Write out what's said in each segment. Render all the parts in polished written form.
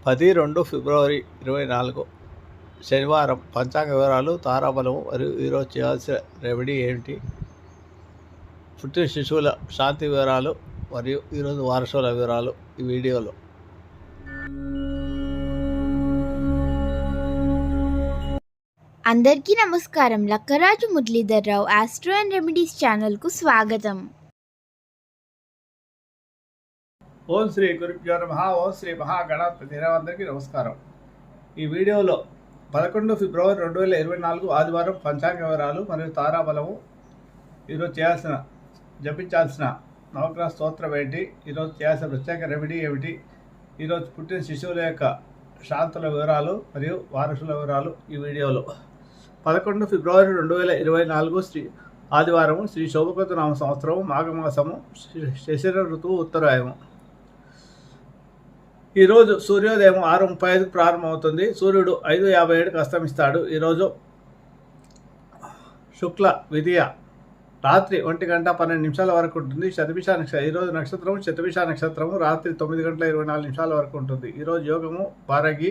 10/2/2024 శనివారం పంచాంగ వివరాలు, తారాబలము మరియు ఈరోజు చేయాల్సిన రెమెడీ ఏమిటి, పుట్టిన శిశువుల శాంతి వివరాలు మరియు ఈరోజు వారసుల వివరాలు ఈ వీడియోలో. అందరికీ నమస్కారం. Lakkaraju Muralidhar Rao astro and remedies ఛానల్కు స్వాగతం. ఓం శ్రీ గురుభ్యో నమః. ఓం శ్రీ మహాగణాధిపతి అందరికీ నమస్కారం. ఈ వీడియోలో 11 ఫిబ్రవరి 2024 ఆదివారం పంచాంగ వివరాలు మరియు తారాబలము, ఈరోజు జపించాల్సిన నవగ్రహ స్తోత్రం ఏంటి, ఈరోజు చేయాల్సిన ప్రత్యేక రెమెడీ ఏమిటి, ఈరోజు పుట్టిన శిశువుల యొక్క శాంతుల వివరాలు మరియు వారసుల వివరాలు ఈ వీడియోలో. 11 ఫిబ్రవరి 2024 ఆదివారము, శ్రీ శోభకృత నామ సంవత్సరము, మాఘమాసము, శశిర ఋతువు, ఉత్తరాయము. ఈరోజు సూర్యోదయం 6:35 ప్రారంభమవుతుంది. సూర్యుడు 5:57కి అస్తమిస్తాడు. ఈరోజు శుక్ల విధియ రాత్రి 1:12 వరకు ఉంటుంది. శతభిష నక్షత్రం ఈరోజు నక్షత్రము శతభిష నక్షత్రము రాత్రి 9:24 వరకు ఉంటుంది. ఈరోజు యోగము పరిఘ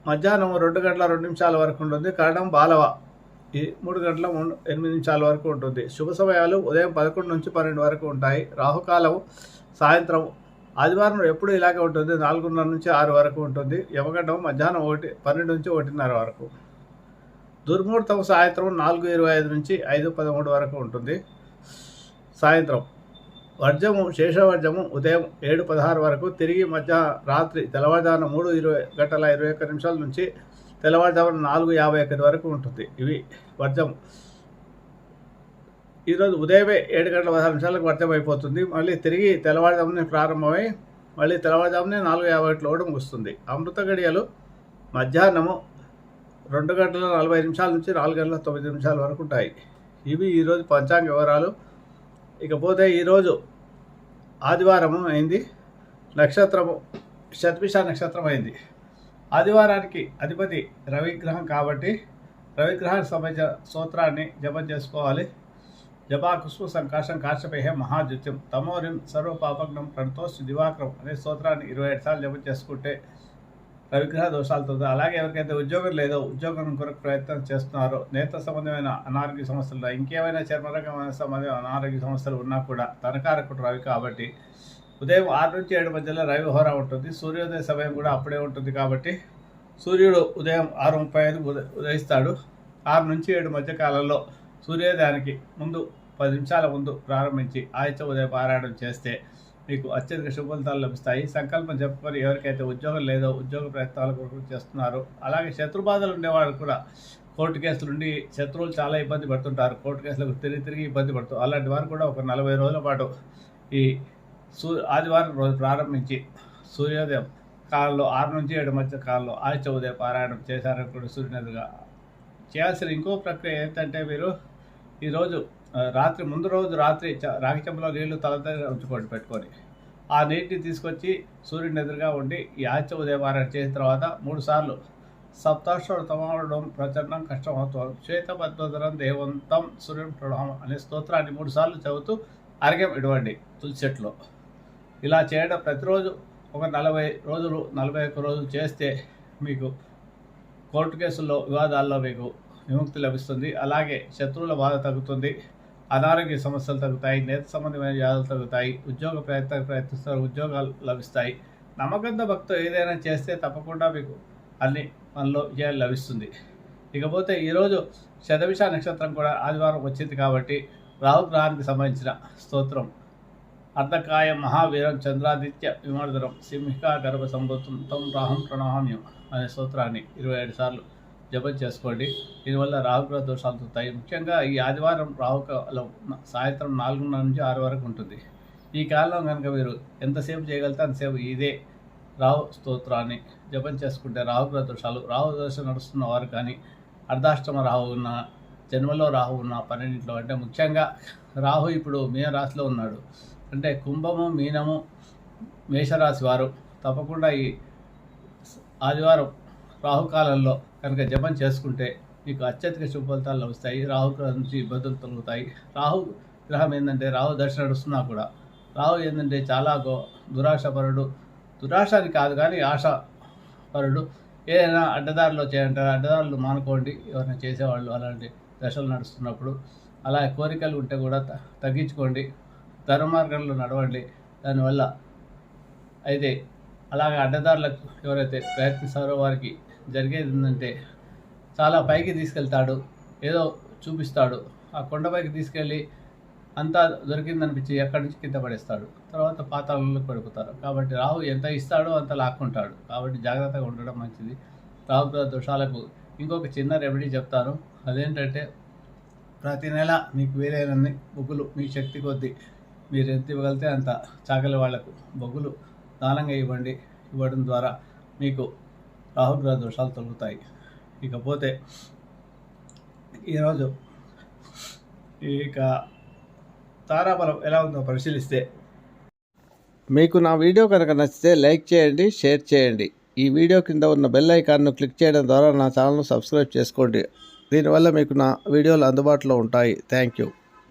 మధ్యాహ్నం 2:02 వరకు ఉంటుంది. కరణం బాలవ 3:08 వరకు ఉంటుంది. శుభ సమయాలు ఉదయం 11 నుంచి 12 వరకు ఉంటాయి. రాహుకాలం సాయంత్రం ఆదివారం ఎప్పుడు ఇలాగే ఉంటుంది, 4:30 నుంచి 6 వరకు ఉంటుంది. యమగండం మధ్యాహ్నం 12 నుంచి 1:30 వరకు. దుర్ముహూర్తం సాయంత్రం 4:25 నుంచి 5:13 వరకు ఉంటుంది. సాయంత్రం వర్జము శేషవర్జము ఉదయం 7:16 వరకు, తిరిగి రాత్రి తెల్లవారుజామున 3:21 నుంచి తెల్లవారుజామున 4:51 వరకు ఉంటుంది. ఇవి వర్జం. ఈరోజు ఉదయమే 7:16 వర్జం అయిపోతుంది. మళ్ళీ తిరిగి తెల్లవారుజామునే ప్రారంభమై మళ్ళీ తెల్లవారుజామునే 4:51 ముగుస్తుంది. అమృత గడియలు మధ్యాహ్నము 2:40 నుంచి 4:09 వరకు ఉంటాయి. ఇవి ఈరోజు పంచాంగ వివరాలు. ఇకపోతే ఈరోజు ఆదివారము అయింది. నక్షత్రము శతభిష నక్షత్రం అయింది. ఆదివారానికి అధిపతి రవిగ్రహం కాబట్టి రవిగ్రహానికి సంబంధించిన స్తోత్రాన్ని జపం చేసుకోవాలి. జపా కుష్మ సంకాశం కాశ్యపేహ మహాద్యుత్యం తమోరిం సర్వపాపగ్నం ప్రణతోష్ దివాకరం అనే స్తోత్రాన్ని 27 సార్లు జపం చేసుకుంటే రవిగ్రహ దోషాలతో, అలాగే ఎవరికైతే ఉద్యోగం లేదో ఉద్యోగం కొరకు ప్రయత్నం చేస్తున్నారో, నేత్ర సంబంధమైన అనారోగ్య సమస్యలు, ఇంకేమైనా చర్మరంగమైన సంబంధమైన అనారోగ్య సమస్యలు ఉన్నా కూడా తనకారకుడు రవి కాబట్టి ఉదయం 6 నుంచి 7 మధ్యలో రవి హోరా ఉంటుంది. సూర్యోదయ సమయం కూడా అప్పుడే ఉంటుంది కాబట్టి సూర్యుడు ఉదయం 6:35 ఉదయిస్తాడు. 6 నుంచి 7 మధ్య కాలంలో సూర్యోదయానికి ముందు 10 నిమిషాల ముందు ప్రారంభించి ఆదిత్య ఉదయ పారాయణం చేస్తే మీకు అత్యధిక శుభ ఫలితాలు లభిస్తాయి. సంకల్పం చెప్పుకొని ఎవరికైతే ఉద్యోగం లేదో ఉద్యోగ ప్రయత్నాల కొరకు చేస్తున్నారు, అలాగే శత్రుబాధలు ఉండేవాళ్ళు కూడా కోర్టు కేసులు నుండి శత్రువులు చాలా ఇబ్బంది పడుతుంటారు, కోర్టు కేసులకు తిరిగి ఇబ్బంది పడుతుంది. అలాంటి వారు కూడా ఒక 40 రోజుల పాటు ఈ ఆదివారం రోజు ప్రారంభించి సూర్యోదయం కాలంలో 6 నుంచి 7 మధ్య కాలంలో ఆదిత్య ఉదయ పారాయణం చేశారని కూడా సూర్యునిగా చేయాల్సిన ఇంకో ప్రక్రియ ఏంటంటే, మీరు ఈరోజు ముందు రోజు రాత్రి రాగి చెంబులో నీళ్లు తల ఉంచుకోండి పెట్టుకొని, ఆ నీటిని తీసుకొచ్చి సూర్యుని ఎదురుగా ఉండి ఈ ఆదిత్య ఉదయ పారాయణ చేసిన తర్వాత 3 సార్లు సప్తాక్షర తమవడం ప్రచండం కష్టమవుతాం శ్వేతపద్మధరం దేవంతం సూర్యుని ప్రణామం అనే స్తోత్రాన్ని 3 సార్లు చదువుతూ అర్ఘ్యం ఇవ్వండి తులసి చెట్టులో. ఇలా చేయడం ప్రతిరోజు ఒక 41 రోజులు చేస్తే మీకు కోర్టు కేసుల్లో వివాదాల్లో మీకు విముక్తి లభిస్తుంది. అలాగే శత్రువుల బాధ తగ్గుతుంది, అనారోగ్య సమస్యలు తగ్గుతాయి, నేత్ర సంబంధమైన వ్యాధులు తగ్గుతాయి, ఉద్యోగ ప్రయత్నిస్తారు, ఉద్యోగాలు లభిస్తాయి. నమ్మకంతో భక్తులు ఏదైనా చేస్తే తప్పకుండా మీకు అన్ని పనిలో విజయాలు లభిస్తుంది. ఇకపోతే ఈరోజు శతభిష నక్షత్రం కూడా ఆదివారం వచ్చింది కాబట్టి రాహుగ్రహానికి సంబంధించిన స్తోత్రం అర్ధకాయ మహావీరం చంద్రాదిత్య విమర్దనం సింహికా గర్భ సంభూతం తం రాహం ప్రణామ్యం అనే స్తోత్రాన్ని 27 సార్లు జపం చేసుకోండి. దీనివల్ల రాహుగ్రహ దోషాలు తగ్గుతాయి. ముఖ్యంగా ఈ ఆదివారం రాహుకాలం సాయంత్రం 4:30 నుంచి 6 వరకు ఉంటుంది. ఈ కాలంలో కనుక మీరు ఎంతసేపు చేయగలిగితే అంతసేపు ఇదే రాహు స్తోత్రాన్ని జపం చేసుకుంటే రాహుగ్రహ దోషాలు, రాహు దోషం నడుస్తున్న వారు కానీ, అర్ధాష్టమ రాహు ఉన్న, జన్మలో రాహు ఉన్న 12 అంటే ముఖ్యంగా రాహు ఇప్పుడు మీన రాశిలో ఉన్నాడు అంటే కుంభము, మీనము, మేషరాశి వారు తప్పకుండా ఈ ఆదివారం రాహుకాలంలో కనుక జపం చేసుకుంటే మీకు అత్యధిక శుభ ఫలితాలు లభిస్తాయి. రాహుగ్రహం నుంచి ఇబ్బందులు తొలుగుతాయి. రాహు గ్రహం ఏంటంటే రాహు దర్శనం నడుస్తున్నా కూడా రాహు ఏంటంటే చాలా దురాశపరుడు, దురాశ అని కాదు కానీ ఆశాపరుడు. ఏదైనా అడ్డదారిలో చేయంటారు, అడ్డదారులు మానుకోండి ఎవరైనా చేసేవాళ్ళు అలాంటి దశలు నడుస్తున్నప్పుడు. అలా కోరికలు ఉంటే కూడా తగ్గించుకోండి, ధర్మ మార్గంలో నడవండి. దానివల్ల అయితే అలాగే అడ్డదారులకు ఎవరైతే ప్రయత్నిస్తారో వారికి జరిగేది ఏంటంటే చాలా పైకి తీసుకెళ్తాడు, ఏదో చూపిస్తాడు. ఆ కొండపైకి తీసుకెళ్ళి అంతా దొరికిందనిపించి ఎక్కడి నుంచి కింద పడేస్తాడు, తర్వాత పాతాళంలో పడిపోతారు. కాబట్టి రాహు ఎంత ఇస్తాడో అంత లాక్కుంటాడు. కాబట్టి జాగ్రత్తగా ఉండడం మంచిది. రాహుగ్రహ దోషాలకు ఇంకొక చిన్న రెమెడీ చెప్తాను. అదేంటంటే ప్రతి నెల మీకు వీలైనన్ని బొగ్గులు మీ శక్తి కొద్దీ మీరు ఎంత ఇవ్వగలితే అంత చాకలి వాళ్లకు బొగ్గులు దానంగా ఇవ్వడం ద్వారా మీకు రాహుగ్రహ దోషాలు తొలుగుతాయి. ఇకపోతే ఈరోజు ఇక తారాబలం ఎలా ఉందో పరిశీలిస్తే, మీకు నా వీడియో కనుక నచ్చితే లైక్ చేయండి, షేర్ చేయండి. ఈ వీడియో కింద ఉన్న బెల్ ఐకాన్ను క్లిక్ చేయడం ద్వారా నా ఛానల్ను సబ్స్క్రైబ్ చేసుకోండి. దీనివల్ల మీకు నా వీడియోలు అందుబాటులో ఉంటాయి. Thank you.